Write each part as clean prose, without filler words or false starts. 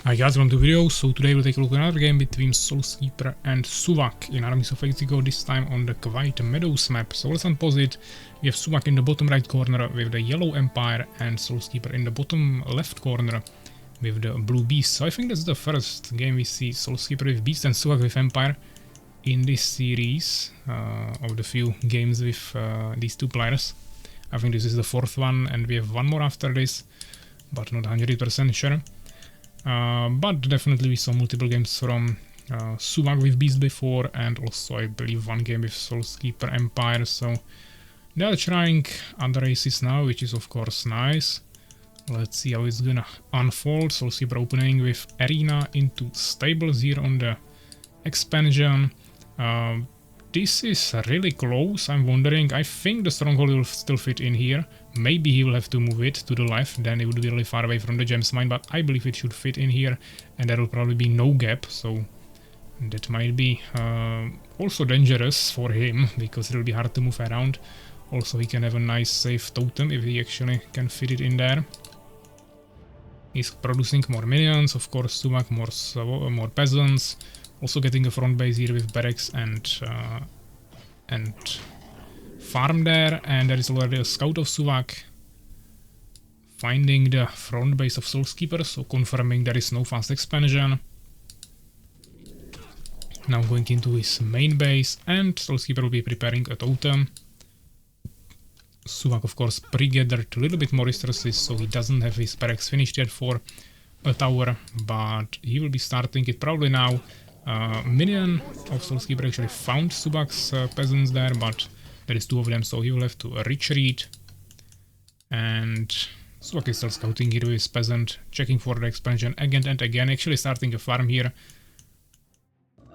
Hi guys, welcome to the video. So today we'll take a look at another game between Soulskeeper and Suvak in Armies of Exigo, this time on the Quiet Meadows map. So let's unpause it. We have Suvak in the bottom right corner with the yellow empire and Soulskeeper in the bottom left corner with the blue beast. So I think that's the first game we see Soulskeeper with beast and Suvak with empire in this series of the few games with these two players. I think this is the fourth one and we have one more after this, but not 100% sure. But definitely we saw multiple games from Suvak with Beast before, and also I believe one game with Soulskeeper Empire, so they are trying other races now, which is of course nice. Let's see how it's gonna unfold. Soulskeeper opening with Arena into Stables here on the expansion. This is really close, I'm wondering. I think the Stronghold will still fit in here. Maybe he will have to move it to the left, then it would be really far away from the gems mine, but I believe it should fit in here, and there will probably be no gap, so that might be also dangerous for him, because it will be hard to move around. Also, he can have a nice safe totem if he actually can fit it in there. He's producing more minions, of course, Suvak more peasants. Also getting a front base here with barracks and farm there, and there is already a scout of Suvak finding the front base of Soulskeeper, so confirming there is no fast expansion. Now going into his main base, and Soulskeeper will be preparing a totem. Suvak of course pre-gathered a little bit more resources, so he doesn't have his barracks finished yet for a tower, but he will be starting it probably now. Minion of Soulskeeper actually found Suvak's peasants there, but there is two of them, so he will have to retreat. And Suvak is still scouting here with his peasant, checking for the expansion again and again, actually starting a farm here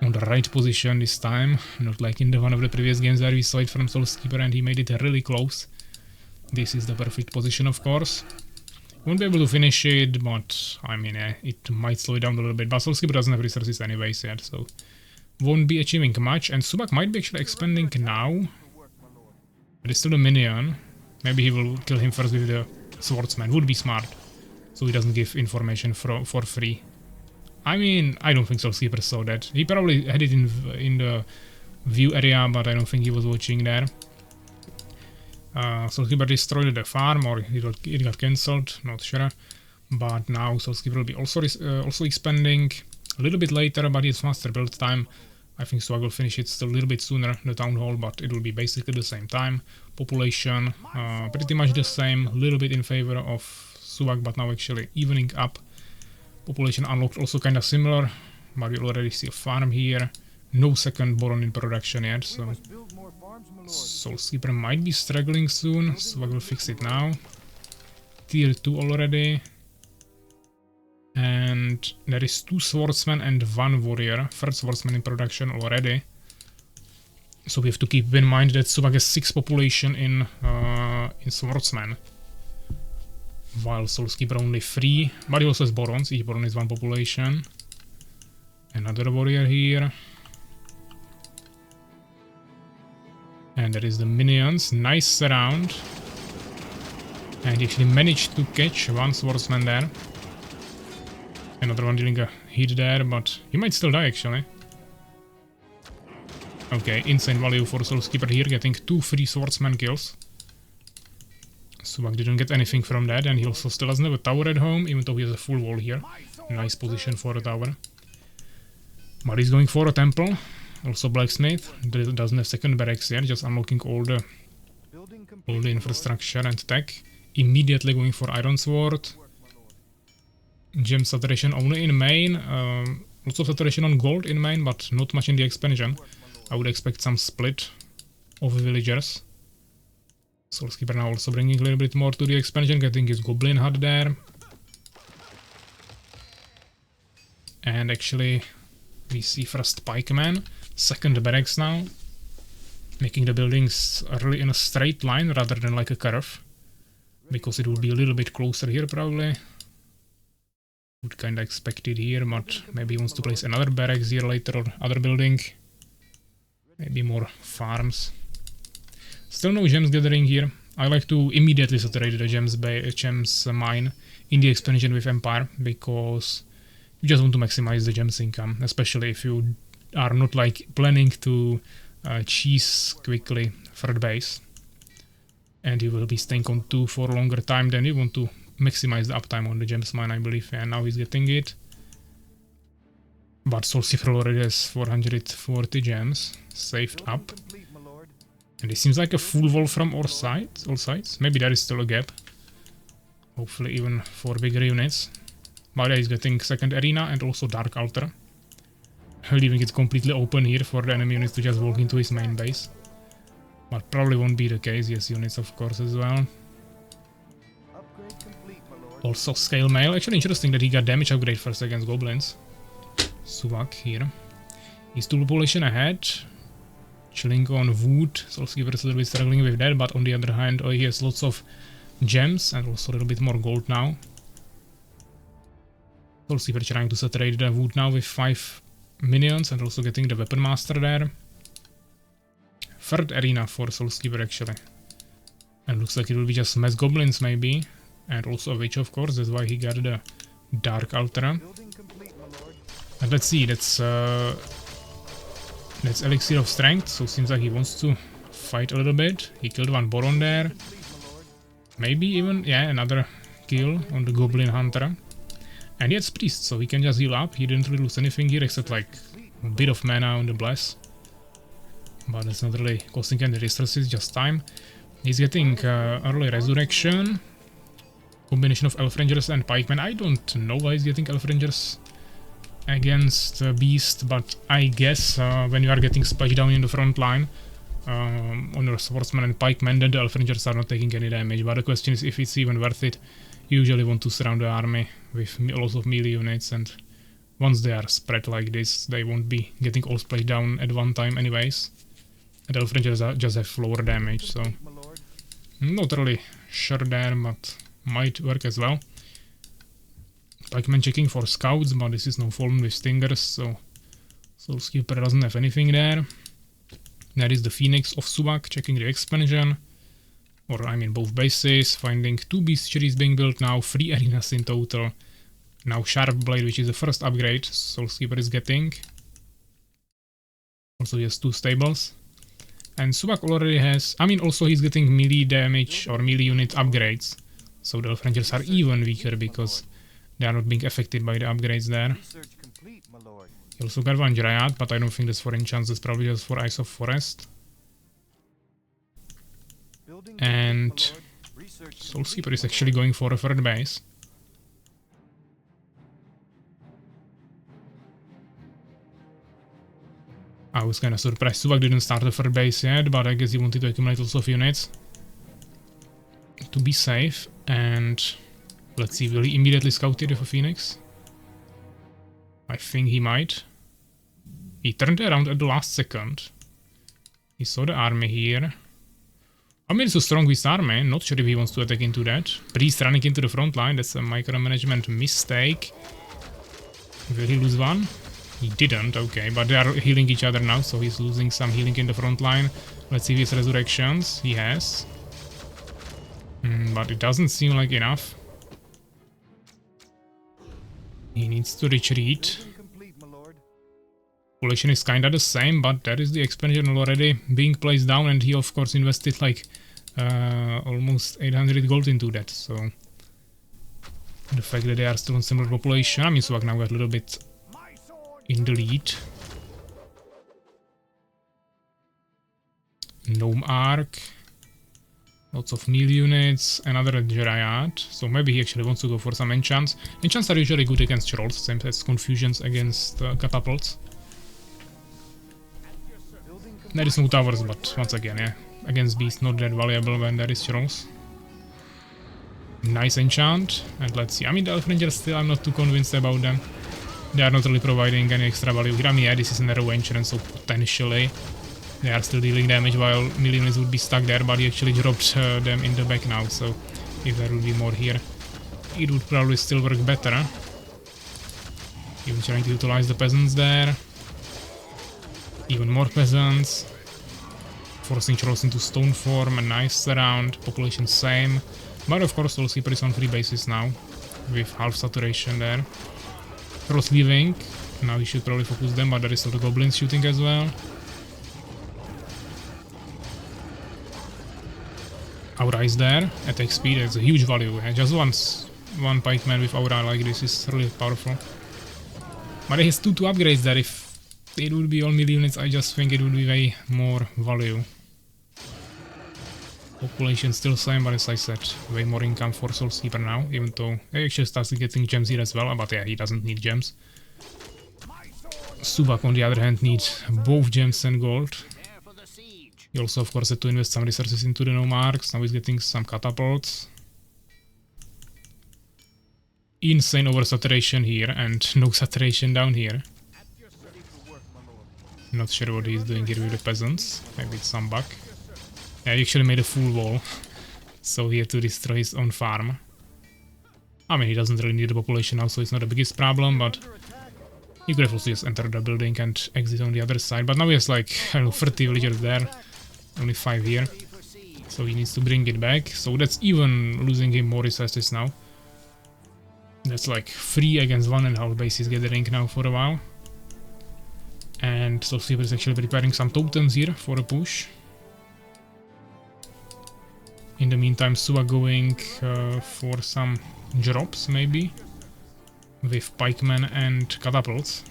on the right position this time, not like in the one of the previous games where we saw it from Soulskeeper and he made it really close. This is the perfect position, of course. Won't be able to finish it, but I mean, it might slow it down a little bit. But Soulskeeper doesn't have resources anyways yet, so won't be achieving much. And Suvak might be actually expanding now. But it's still a minion. Maybe he will kill him first with the swordsman. Would be smart, so he doesn't give information for free. I mean, I don't think Soulskeeper saw that. He probably had it in the view area, but I don't think he was watching there. Soulskeeper destroyed the farm, or it got cancelled, not sure. But now Soulskeeper will be also expanding a little bit later, but it's faster build time. I think Suvak will finish it still a little bit sooner, the town hall, but it will be basically the same time. Population pretty much the same, a little bit in favor of Suvak, but now actually evening up. Population unlocked also kind of similar, but you already see a farm here. No second boron in production yet, so Soulskeeper might be struggling soon. Suvak will fix it now. Tier 2 already. And there is 2 swordsmen and 1 warrior. Third swordsman in production already. So we have to keep in mind that Suvak has 6 population in swordsmen, while Soulskeeper only 3. But he also has borons. Each boron is 1 population. Another warrior here. And there is the minions, nice surround. And he actually managed to catch 1 swordsman there. Another one dealing a hit there, but he might still die actually. Okay, insane value for Soulskeeper here, getting 2 free swordsman kills. Suvak didn't get anything from that, and he also still doesn't have a tower at home, even though he has a full wall here. Nice position for a tower. But he's going for a temple. Also blacksmith, doesn't have second barracks yet, just unlocking all the infrastructure and tech. Immediately going for iron sword. Gem saturation only in main, lots of saturation on gold in main, but not much in the expansion. I would expect some split of villagers. Soulskeeper now also bringing a little bit more to the expansion, getting his goblin hut there. And actually we see first pikeman. Second barracks now, making the buildings really in a straight line rather than like a curve, because it will be a little bit closer here probably. Would kinda expect it here, but maybe he wants to place another barracks here later or other building. Maybe more farms. Still no gems gathering here. I like to immediately saturate the gems mine in the expansion with Empire, because You just want to maximize the gems income, especially if you are not like planning to cheese quickly third base, and you will be staying on 2 for a longer time. Then you want to maximize the uptime on the gems mine, I believe. And now he's getting it. But Soulskeeper already has 440 gems saved up. And it seems like a full wall from all sides. Maybe there is still a gap. Hopefully even for bigger units. But yeah, he's getting second arena and also Dark Altar. Leaving it completely open here for the enemy units to just walk into his main base. But probably won't be the case. Yes, units of course as well. Also scale mail. Actually interesting that he got damage upgrade first against goblins. Suvak here. He's 2 population ahead. Chilling on wood. Soulskeeper is a little bit struggling with that, but on the other hand, he has lots of gems and also a little bit more gold now. Soulskeeper trying to saturate the wood now with 5 minions and also getting the weapon master there. Third arena for Soulskeeper actually. And looks like it will be just mass goblins maybe. And also a witch of course, that's why he got the Dark Altar. And let's see, that's Elixir of Strength, so seems like he wants to fight a little bit. He killed one Boron there. Maybe even, yeah, another kill on the Goblin Hunter. And it's Priest, so he can just heal up. He didn't really lose anything here except like a bit of mana on the Bless. But it's not really costing any resources, just time. He's getting early Resurrection. Combination of Elf Rangers and Pikemen. I don't know why he's getting Elf Rangers against Beast, but I guess when you are getting splashed down in the front line on your Swordsman and Pikemen, then the Elf Rangers are not taking any damage. But the question is if it's even worth it. You usually want to surround the army with lots of melee units, and once they are spread like this, they won't be getting all splashed down at one time anyways. And Elf Rangers just have floor damage, so not really sure there, but might work as well. Pikeman checking for scouts, but this is no Fallen with Stingers, so Soulskeeper doesn't have anything there. There is the Phoenix of Suvak checking the expansion. Or I mean both bases, finding 2 bestiaries being built now, 3 arenas in total. Now Sharp Blade, which is the first upgrade Soulskeeper is getting. Also he has 2 stables. And Suvak already has, I mean also he's getting melee damage or melee unit upgrades. So the Elf Rangers are even weaker because they are not being affected by the upgrades there. He also got one Dryad, but I don't think that's for enchants, it's probably just for Eyes of Forest. And Soulskeeper is actually going for a third base. I was kinda surprised Suvak didn't start the third base yet, but I guess he wanted to accumulate lots of units to be safe. And let's see, will he immediately scout it with a Phoenix? I think he might. He turned around at the last second. He saw the army here. I mean, it's a strong Beast army, not sure if he wants to attack into that. Priest running into the front line, that's a micromanagement mistake. Will he lose one? He didn't, okay, but they are healing each other now, so he's losing some healing in the front line. Let's see if he has resurrections. He has. But it doesn't seem like enough. He needs to retreat. Population is kinda the same, but there is the expansion already being placed down, and he of course invested like almost 800 gold into that, so the fact that they are still on similar population, I mean Suvak now got a little bit in the lead. Gnome Arc, lots of melee units, another Dryad, so maybe he actually wants to go for some enchants. Enchants are usually good against trolls, same as confusions against catapults. There is no towers, but once again, yeah, against beasts not that valuable when there is trolls. Nice enchant, and let's see, I mean the Elf Rangers still, I'm not too convinced about them. They are not really providing any extra value here. I mean, yeah, this is an arrow enchant, so potentially they are still dealing damage while melee units would be stuck there, but he actually dropped them in the back now, so if there will be more here, it would probably still work better. Huh? Even trying to utilize the peasants there. Even more peasants. Forcing trolls into stone form, a nice surround, population same. But of course Soulskeeper is on 3 bases now, with half saturation there. cross weaving. Now he should probably focus them, but there is still the goblins shooting as well. Aura is there, attack speed is a huge value, and just one pikeman with aura like this is really powerful. But he has two upgrades there. If it would be all melee units, I just think it would be way more value. Population still same, but as I said, way more income for Soul Keeper now, even though he actually starts getting gems here as well, but yeah, he doesn't need gems. Subak on the other hand needs both gems and gold. He also of course had to invest some resources into the nomarchs, now he's getting some catapults. Insane oversaturation here and no saturation down here. Not sure what he's doing here with the peasants, maybe it's some bug. Yeah, he actually made a full wall, so he had to destroy his own farm. I mean, he doesn't really need the population now, so it's not the biggest problem, but he could have also just entered the building and exit on the other side. But now he has like, I don't know, 30 villagers there, only 5 here, so he needs to bring it back. So that's even losing him more resources now. That's like 3 against 1.5 bases gathering now for a while. And Soul Keeper is actually preparing some totems here for a push. In the meantime, Suva going for some drops maybe, with pikemen and catapults.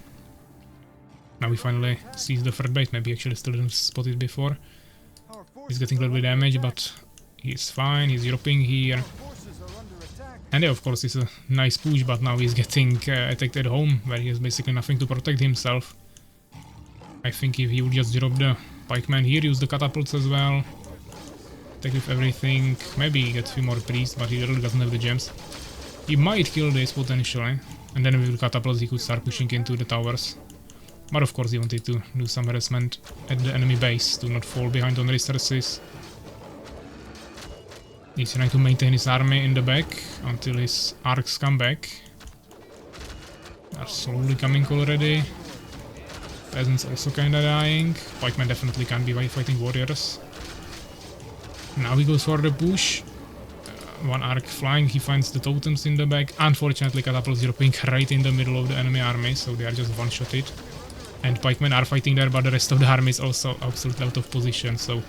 Now we finally sees the third base, maybe actually still didn't spot it before. He's getting a little bit of damage, but he's fine, he's dropping here. And yeah, of course it's a nice push, but now he's getting attacked at home, where he has basically nothing to protect himself. I think if he would just drop the pikeman here, use the catapults as well, attack with everything, maybe get a few more priests, but he really doesn't have the gems. He might kill this potentially, and then with the catapults he could start pushing into the towers. But of course he wanted to do some harassment at the enemy base to not fall behind on resources. He's trying to maintain his army in the back until his arcs come back. They are slowly coming already. Peasants also kinda dying. Pikemen definitely can't be fighting warriors. Now he goes for the push. One arc flying, he finds the totems in the back. Unfortunately, catapults dropping right in the middle of the enemy army, so they are just one-shotted. And pikemen are fighting there, but the rest of the army is also absolutely out of position, so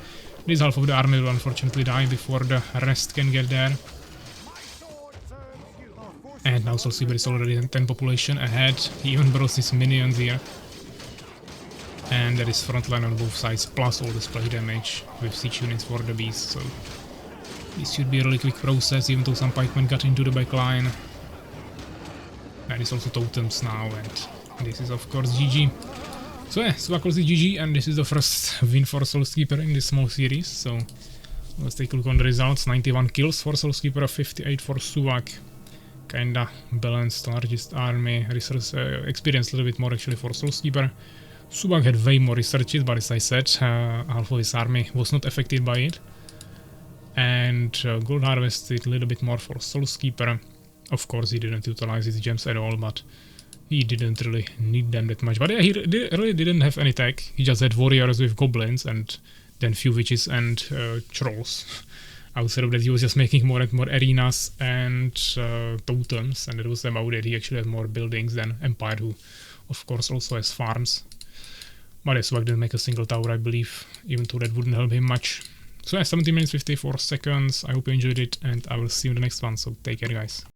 this half of the army will unfortunately die before the rest can get there. And now Soul Keeper is already 10 population ahead. He even brought his minions here. And there is frontline on both sides, plus all the splash damage with siege units for the beast, so this should be a really quick process, even though some pikemen got into the back line. There is also totems now, and this is of course GG. So yeah, Subak is GG, and this is the first win for Soul Keeper in this small series, so let's take a look on the results. 91 kills for Soul Keeper, 58 for Subak. Kinda balanced, largest army, resource experience a little bit more actually for Soul Keeper. Subak had way more researches, but as I said, half of his army was not affected by it. And gold harvested a little bit more for Soul Keeper. Of course he didn't utilize his gems at all, but he didn't really need them that much. But yeah, he really didn't have any tech. He just had warriors with goblins and then few witches and trolls. Outside of that, he was just making more and more arenas and totems, and that was about it. He actually had more buildings than Empire, who of course also has farms. But yeah, Subak didn't make a single tower, I believe, even though that wouldn't help him much. So yeah, 17 minutes 54 seconds. I hope you enjoyed it, and I will see you in the next one, so take care guys.